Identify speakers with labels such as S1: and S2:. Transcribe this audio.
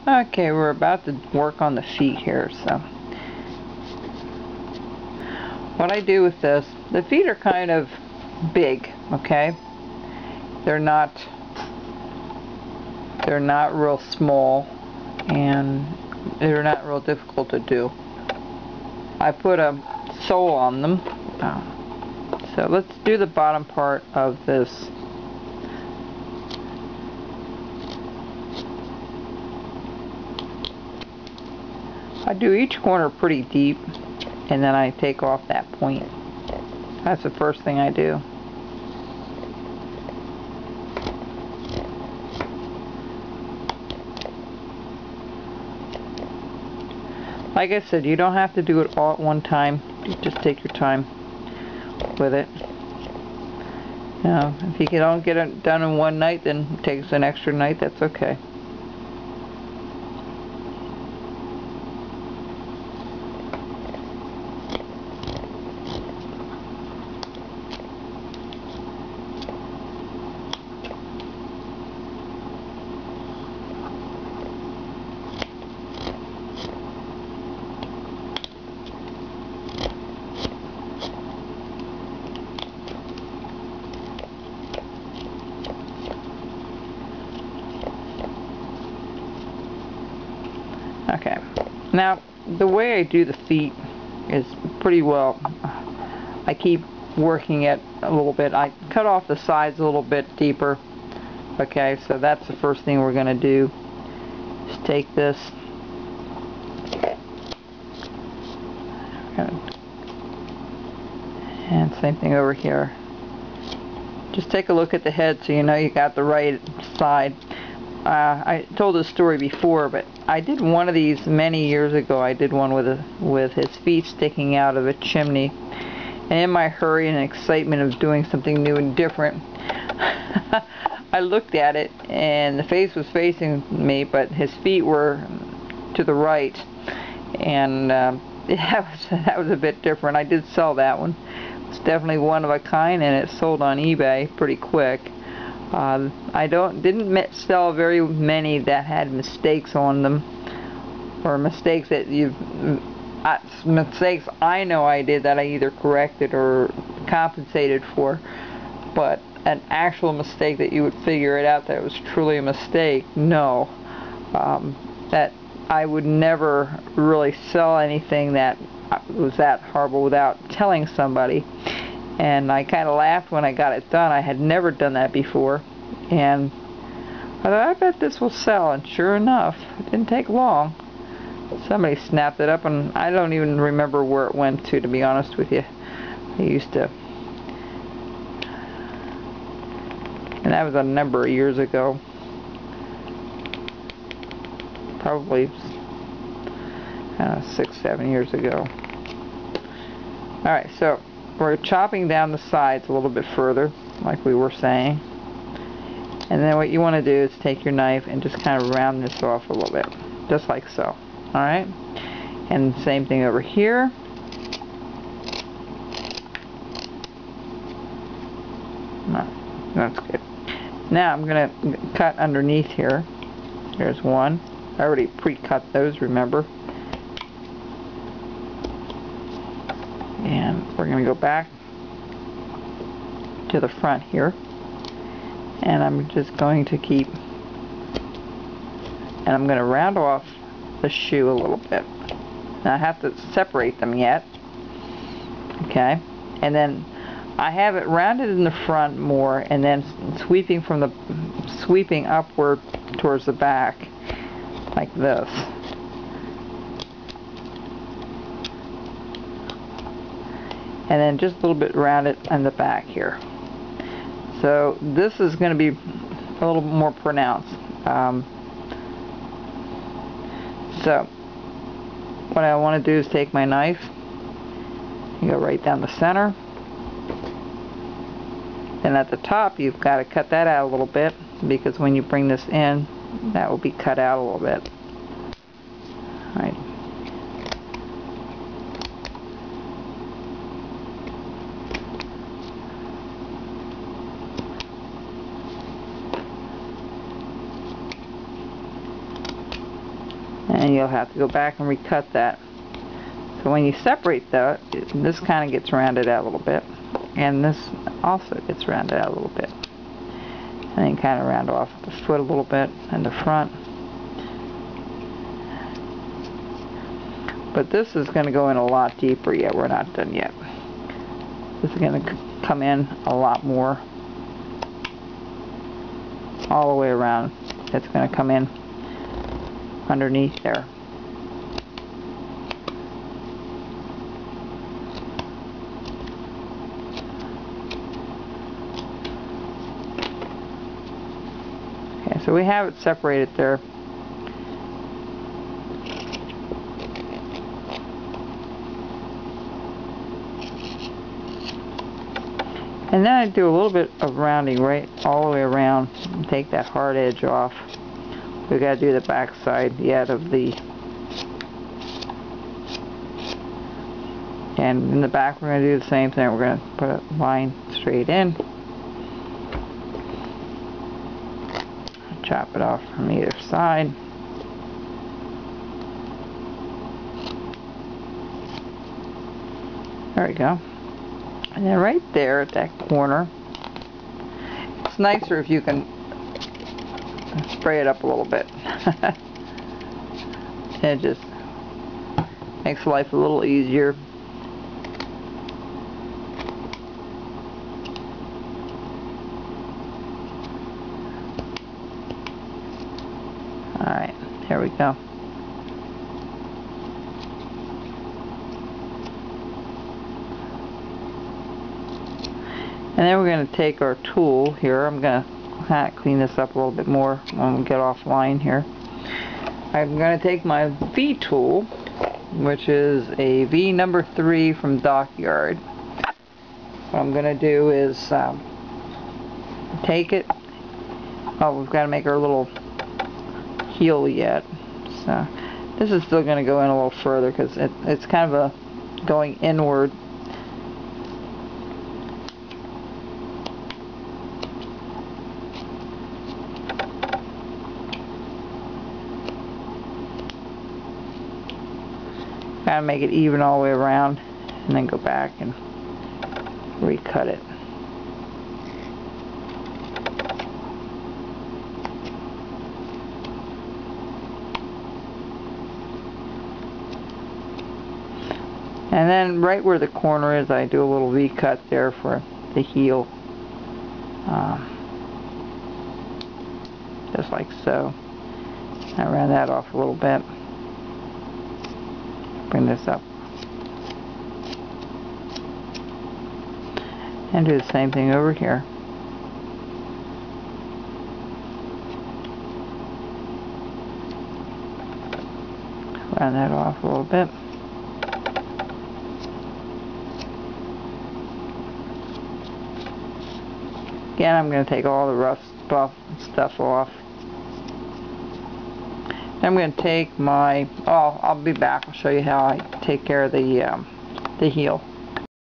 S1: Okay, we're about to work on the feet here, so what I do with this, the feet are kind of big, okay? They're not real small, and they're not real difficult to do. I put a sole on them. So let's do the bottom part of this. I do each corner pretty deep, and then I take off that point. That's the first thing I do. Like I said, you don't have to do it all at one time. You just take your time with it. Now, if you don't get it done in one night, then it takes an extra night. That's okay. Okay, now the way I do the feet is pretty well. I keep working it a little bit. I cut off the sides a little bit deeper. Okay, so that's the first thing we're going to do. Just take this. And same thing over here. Just take a look at the head so you know you got the right side. I told this story before, but I did one of these many years ago. I did one with his feet sticking out of a chimney. And in my hurry and excitement of doing something new and different, I looked at it, and the face was facing me, but his feet were to the right. And that was a bit different. I did sell that one. It's definitely one of a kind, and it sold on eBay pretty quick. I didn't sell very many that had mistakes on them, or mistakes that mistakes I know I did that I either corrected or compensated for, but an actual mistake that you would figure it out that it was truly a mistake, no. That I would never really sell anything that was that horrible without telling somebody. And I kind of laughed when I got it done. I had never done that before. And I thought, I bet this will sell. And sure enough, it didn't take long. Somebody snapped it up, and I don't even remember where it went to be honest with you. I used to. And that was a number of years ago. Probably 6, 7 years ago. Alright, so we're chopping down the sides a little bit further, like we were saying. And then what you want to do is take your knife and just kind of round this off a little bit, just like so. Alright? And same thing over here. No, that's good. Now I'm going to cut underneath here. There's one. I already pre-cut those, remember? And we're going to go back to the front here, and I'm just going to keep, and I'm going to round off the shoe a little bit. Now I have to separate them yet, okay? And then I have it rounded in the front more, and then sweeping upward towards the back, like this. And then just a little bit rounded on the back here. So this is going to be a little more pronounced. So what I want to do is take my knife and go right down the center. Then at the top you've got to cut that out a little bit, because when you bring this in, that will be cut out a little bit. All right. and you'll have to go back and recut that. So when you separate that, this kind of gets rounded out a little bit, and this also gets rounded out a little bit. And then kind of round off the foot a little bit and the front. But this is going to go in a lot deeper yet. We're not done yet. This is going to come in a lot more. All the way around. It's going to come in underneath there. Okay, so we have it separated there. And then I do a little bit of rounding right all the way around and take that hard edge off. We got to do the back side yet of the. And in the back we're going to do the same thing. We're going to put a line straight in. Chop it off from either side. There we go. And then right there at that corner, it's nicer if you can spray it up a little bit. It just makes life a little easier. Alright, here we go. And then we're going to take our tool here. I'm going to kind of clean this up a little bit more when we get offline here. I'm going to take my V tool, which is a V number 3 from Dockyard. What I'm going to do is take it. Oh, we've got to make our little heel yet. So this is still going to go in a little further because it's kind of a going inward. Kind of make it even all the way around, and then go back and recut it. And then right where the corner is, I do a little V-cut there for the heel. Just like so. I round that off a little bit. Bring this up. And do the same thing over here. Round that off a little bit. Again, I'm going to take all the rough stuff off. I'm going to take my, I'll be back. I'll show you how I take care of the heel.